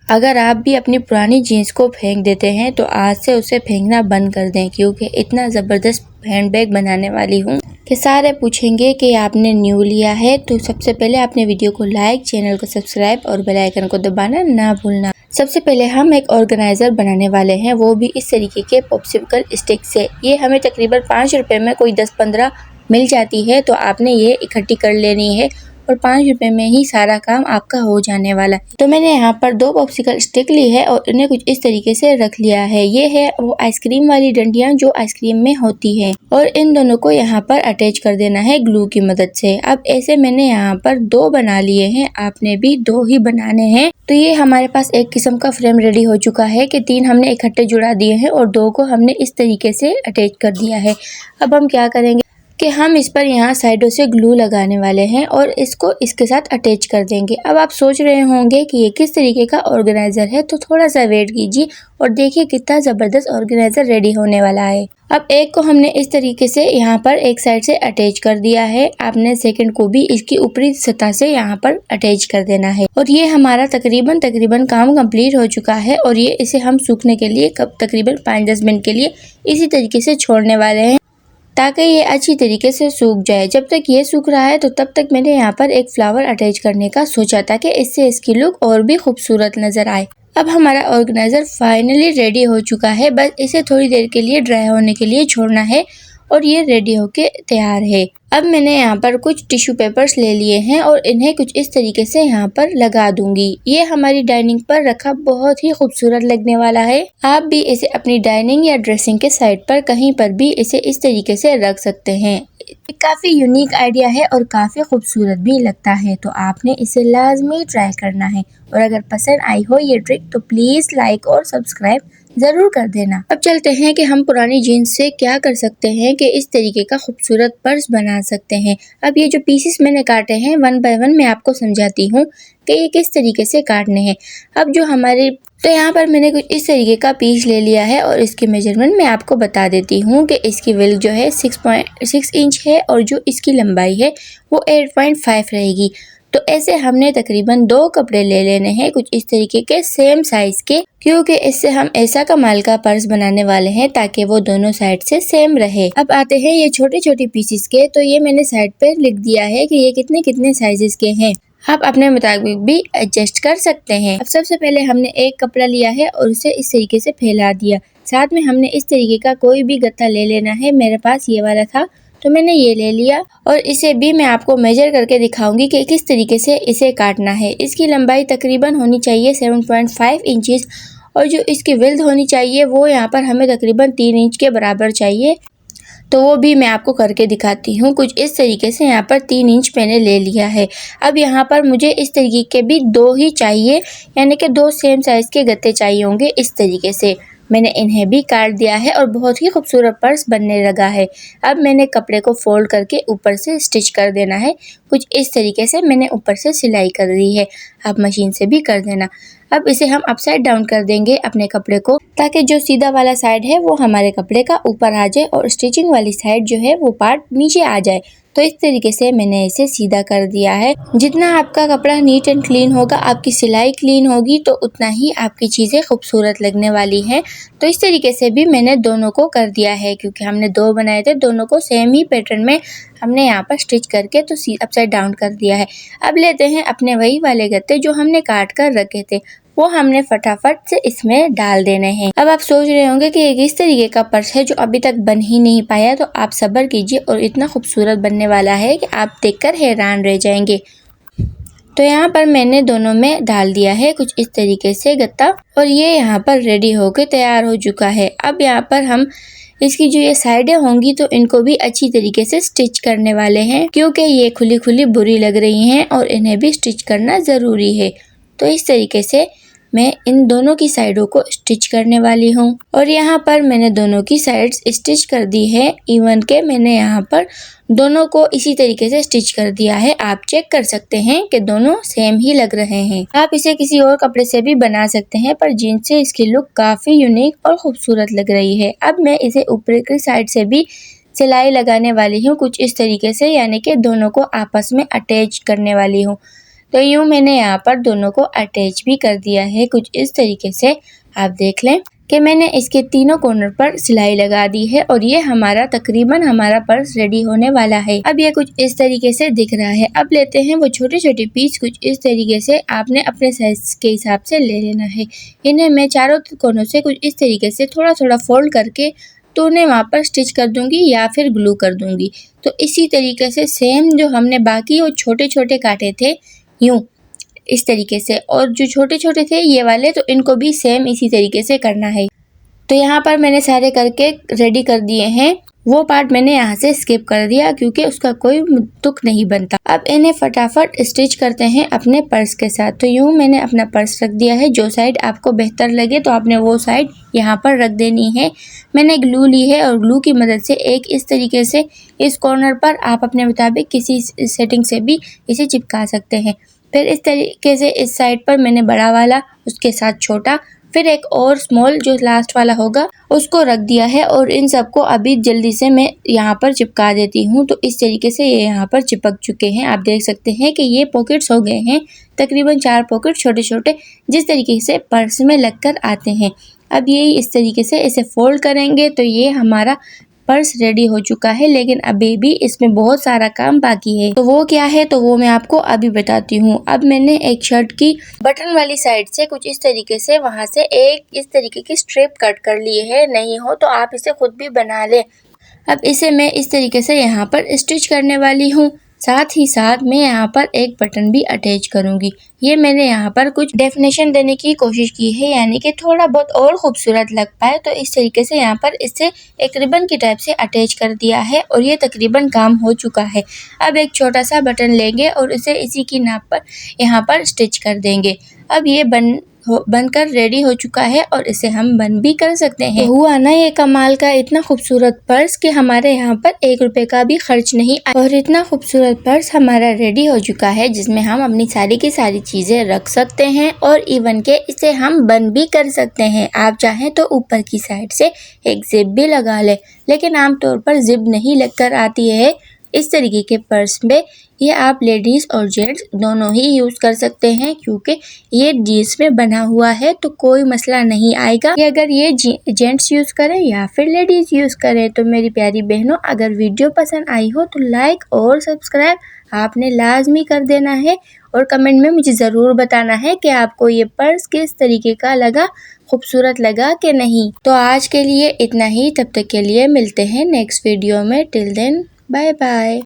अगर आप भी अपनी पुरानी जीन्स को फेंक देते हैं तो आज से उसे फेंकना बंद कर दें, क्योंकि इतना ज़बरदस्त हैंडबैग बनाने वाली हूँ कि सारे पूछेंगे कि आपने न्यू लिया है। तो सबसे पहले आपने वीडियो को लाइक, चैनल को सब्सक्राइब और बेल आइकन को दबाना ना भूलना। सबसे पहले हम एक ऑर्गेनाइज़र बनाने वाले हैं, वो भी इस तरीके के पॉप्सिकल स्टिक से। ये हमें तकरीबन 5 रुपये में कोई 10-15 मिल जाती है, तो आपने ये इकट्ठी कर लेनी है और 5 रुपये में ही सारा काम आपका हो जाने वाला है। तो मैंने यहाँ पर 2 पॉप्सिकल स्टिक ली है और इन्हें कुछ इस तरीके से रख लिया है। ये है वो आइसक्रीम वाली डंडियाँ जो आइसक्रीम में होती है, और इन दोनों को यहाँ पर अटैच कर देना है ग्लू की मदद से। अब ऐसे मैंने यहाँ पर 2 बना लिए हैं, आपने भी 2 ही बनाने हैं। तो ये हमारे पास एक किस्म का फ्रेम रेडी हो चुका है कि 3 हमने इकट्ठे जुड़ा दिए हैं और 2 को हमने इस तरीके से अटैच कर दिया है। अब हम क्या करेंगे कि हम इस पर यहाँ साइडों से ग्लू लगाने वाले हैं और इसको इसके साथ अटैच कर देंगे। अब आप सोच रहे होंगे कि ये किस तरीके का ऑर्गेनाइज़र है, तो थोड़ा सा वेट कीजिए और देखिए कितना ज़बरदस्त ऑर्गेनाइज़र रेडी होने वाला है। अब एक को हमने इस तरीके से यहाँ पर एक साइड से अटैच कर दिया है, आपने सेकंड को भी इसकी ऊपरी सतह से यहाँ पर अटैच कर देना है। और ये हमारा तकरीबन काम कंप्लीट हो चुका है और ये इसे हम सूखने के लिए तकरीबन 5-10 मिनट के लिए इसी तरीके से छोड़ने वाले हैं, ताकि ये अच्छी तरीके से सूख जाए। जब तक ये सूख रहा है तो तब तक मैंने यहाँ पर एक फ्लावर अटैच करने का सोचा था कि इससे इसकी लुक और भी खूबसूरत नज़र आए। अब हमारा ऑर्गेनाइज़र फाइनली रेडी हो चुका है, बस इसे थोड़ी देर के लिए ड्राई होने के लिए छोड़ना है और ये रेडी होके तैयार है। अब मैंने यहाँ पर कुछ टिश्यू पेपर्स ले लिए हैं और इन्हें कुछ इस तरीके से यहाँ पर लगा दूंगी। ये हमारी डाइनिंग पर रखा बहुत ही खूबसूरत लगने वाला है। आप भी इसे अपनी डाइनिंग या ड्रेसिंग के साइड पर कहीं पर भी इसे इस तरीके से रख सकते हैं। काफ़ी यूनिक आइडिया है और काफ़ी खूबसूरत भी लगता है, तो आपने इसे लाजमी ट्राई करना है। और अगर पसंद आई हो ये ट्रिक तो प्लीज़ लाइक और सब्सक्राइब ज़रूर कर देना। अब चलते हैं कि हम पुरानी जीन्स से क्या कर सकते हैं कि इस तरीके का खूबसूरत पर्स बना सकते हैं। अब ये जो पीसेस मैंने काटे हैं 1 बाय 1 मैं आपको समझाती हूँ कि ये किस तरीके से काटने हैं। अब जो हमारे तो यहाँ पर मैंने कुछ इस तरीके का पीस ले लिया है और इसकी मेजरमेंट मैं आपको बता देती हूँ कि इसकी विड्थ जो है 6.6 इंच है और जो इसकी लंबाई है वो 8.5 रहेगी। तो ऐसे हमने तकरीबन 2 कपड़े ले लेने हैं कुछ इस तरीके के सेम साइज के, क्योंकि इससे हम ऐसा कमाल का पर्स बनाने वाले हैं ताकि वो दोनों साइड से सेम रहे। अब आते हैं ये छोटे छोटे पीसेस के, तो ये मैंने साइड पे लिख दिया है कि ये कितने कितने साइजेस के हैं। आप अपने मुताबिक भी एडजस्ट कर सकते हैं। अब सबसे पहले हमने एक कपड़ा लिया है और उसे इस तरीके से फैला दिया। साथ में हमने इस तरीके का कोई भी गत्ता ले लेना है, मेरे पास ये वाला था तो मैंने ये ले लिया और इसे भी मैं आपको मेजर करके दिखाऊंगी कि किस तरीके से इसे काटना है। इसकी लंबाई तकरीबन होनी चाहिए 7.5 इंचेस और जो इसकी विड्थ होनी चाहिए वो यहाँ पर हमें तकरीबन 3 इंच के बराबर चाहिए, तो वो भी मैं आपको करके दिखाती हूँ। कुछ इस तरीके से यहाँ पर 3 इंच मैंने ले लिया है। अब यहाँ पर मुझे इस तरीके के भी 2 ही चाहिए, यानी कि 2 सेम साइज़ के गत्ते चाहिए होंगे। इस तरीके से मैंने इन्हें भी काट दिया है और बहुत ही खूबसूरत पर्स बनने लगा है। अब मैंने कपड़े को फोल्ड करके ऊपर से स्टिच कर देना है। कुछ इस तरीके से मैंने ऊपर से सिलाई कर दी है, आप मशीन से भी कर देना। अब इसे हम अपसाइड डाउन कर देंगे अपने कपड़े को, ताकि जो सीधा वाला साइड है वो हमारे कपड़े का ऊपर आ जाए और स्टिचिंग वाली साइड जो है वो पार्ट नीचे आ जाए। तो इस तरीके से मैंने इसे सीधा कर दिया है। जितना आपका कपड़ा नीट एंड क्लीन होगा, आपकी सिलाई क्लीन होगी, तो उतना ही आपकी चीज़ें खूबसूरत लगने वाली हैं। तो इस तरीके से भी मैंने दोनों को कर दिया है, क्योंकि हमने 2 बनाए थे, दोनों को सेम ही पैटर्न में हमने यहाँ पर स्टिच करके तो अपसाइड डाउन कर दिया है। अब लेते हैं अपने वही वाले गत्ते जो हमने काट कर रखे थे, वो हमने फटाफट से इसमें डाल देने हैं। अब आप सोच रहे होंगे कि ये किस तरीके का पर्स है जो अभी तक बन ही नहीं पाया, तो आप सब्र कीजिए और इतना खूबसूरत बनने वाला है कि आप देखकर हैरान रह जाएंगे। तो यहाँ पर मैंने दोनों में डाल दिया है कुछ इस तरीके से गत्ता और ये यहाँ पर रेडी होकर तैयार हो चुका है। अब यहाँ पर हम इसकी जो ये साइडें होंगी तो इनको भी अच्छी तरीके से स्टिच करने वाले हैं, क्योंकि ये खुली खुली बुरी लग रही हैं और इन्हें भी स्टिच करना ज़रूरी है। तो इस तरीके से मैं इन दोनों की साइडों को स्टिच करने वाली हूँ और यहाँ पर मैंने दोनों की साइड्स स्टिच कर दी है। इवन के मैंने यहाँ पर दोनों को इसी तरीके से स्टिच कर दिया है। आप चेक कर सकते हैं कि दोनों सेम ही लग रहे हैं। आप इसे किसी और कपड़े से भी बना सकते हैं, पर जीन्स से इसकी लुक काफ़ी यूनिक और खूबसूरत लग रही है। अब मैं इसे ऊपर की साइड से भी सिलाई लगाने वाली हूँ कुछ इस तरीके से, यानी कि दोनों को आपस में अटैच करने वाली हूँ। तो यूँ मैंने यहाँ पर दोनों को अटैच भी कर दिया है कुछ इस तरीके से। आप देख लें कि मैंने इसके तीनों कॉर्नर पर सिलाई लगा दी है और ये तकरीबन हमारा पर्स रेडी होने वाला है। अब ये कुछ इस तरीके से दिख रहा है। अब लेते हैं वो छोटे छोटे पीस, कुछ इस तरीके से आपने अपने साइज के हिसाब से ले लेना है। इन्हें मैं चारों कोनों से कुछ इस तरीके से थोड़ा थोड़ा फोल्ड करके तो उन्हें वहाँ पर स्टिच कर दूंगी या फिर ग्लू कर दूंगी। तो इसी तरीके से सेम जो हमने बाकी वो छोटे छोटे काटे थे यूं इस तरीके से, और जो छोटे छोटे थे ये वाले तो इनको भी सेम इसी तरीके से करना है। तो यहाँ पर मैंने सारे करके रेडी कर दिए हैं। वो पार्ट मैंने यहाँ से स्किप कर दिया क्योंकि उसका कोई तुक नहीं बनता। अब इन्हें फटाफट स्टिच करते हैं अपने पर्स के साथ। तो यूँ मैंने अपना पर्स रख दिया है। जो साइड आपको बेहतर लगे तो आपने वो साइड यहाँ पर रख देनी है। मैंने ग्लू ली है और ग्लू की मदद से एक इस तरीके से इस कॉर्नर पर आप अपने मुताबिक किसी सेटिंग से भी इसे चिपका सकते हैं। फिर इस तरीके से इस साइड पर मैंने बड़ा वाला, उसके साथ छोटा, फिर एक और स्मॉल जो लास्ट वाला होगा उसको रख दिया है और इन सबको अभी जल्दी से मैं यहाँ पर चिपका देती हूँ। तो इस तरीके से ये यहाँ पर चिपक चुके हैं। आप देख सकते हैं कि ये पॉकेट्स हो गए हैं, तकरीबन 4 पॉकेट छोटे छोटे जिस तरीके से पर्स में लगकर आते हैं। अब ये इस तरीके से इसे फोल्ड करेंगे तो ये हमारा पर्स रेडी हो चुका है, लेकिन अभी भी इसमें बहुत सारा काम बाकी है। तो वो क्या है तो वो मैं आपको अभी बताती हूँ। अब मैंने एक शर्ट की बटन वाली साइड से कुछ इस तरीके से वहां से एक इस तरीके की स्ट्रिप कट कर लिए है। नहीं हो तो आप इसे खुद भी बना ले। अब इसे मैं इस तरीके से यहाँ पर स्टिच करने वाली हूँ। साथ ही साथ मैं यहाँ पर एक बटन भी अटैच करूंगी। ये मैंने यहाँ पर कुछ डेफिनेशन देने की कोशिश की है, यानी कि थोड़ा बहुत और खूबसूरत लग पाए। तो इस तरीके से यहाँ पर इसे एक रिबन की टाइप से अटैच कर दिया है और ये तकरीबन काम हो चुका है। अब एक छोटा सा बटन लेंगे और इसे इसी की नाप पर यहाँ पर स्टिच कर देंगे। अब ये बनकर रेडी हो चुका है और इसे हम बंद भी कर सकते हैं। तो हुआ ना ये कमाल का इतना खूबसूरत पर्स कि हमारे यहाँ पर 1 रुपए का भी खर्च नहीं आया और इतना खूबसूरत पर्स हमारा रेडी हो चुका है जिसमें हम अपनी सारी की सारी चीजें रख सकते हैं और इवन के इसे हम बंद भी कर सकते हैं। आप चाहें तो ऊपर की साइड से एक जिप भी लगा ले, लेकिन आमतौर पर जिप नहीं लगकर आती है इस तरीके के पर्स में। ये आप लेडीज और जेंट्स दोनों ही यूज कर सकते हैं क्योंकि ये जीन्स में बना हुआ है तो कोई मसला नहीं आएगा कि अगर ये जेंट्स यूज करें या फिर लेडीज यूज करें। तो मेरी प्यारी बहनों, अगर वीडियो पसंद आई हो तो लाइक और सब्सक्राइब आपने लाजमी कर देना है और कमेंट में मुझे ज़रूर बताना है कि आपको ये पर्स किस तरीके का लगा, खूबसूरत लगा कि नहीं। तो आज के लिए इतना ही, तब तक के लिए मिलते हैं नेक्स्ट वीडियो में। Till then bye bye.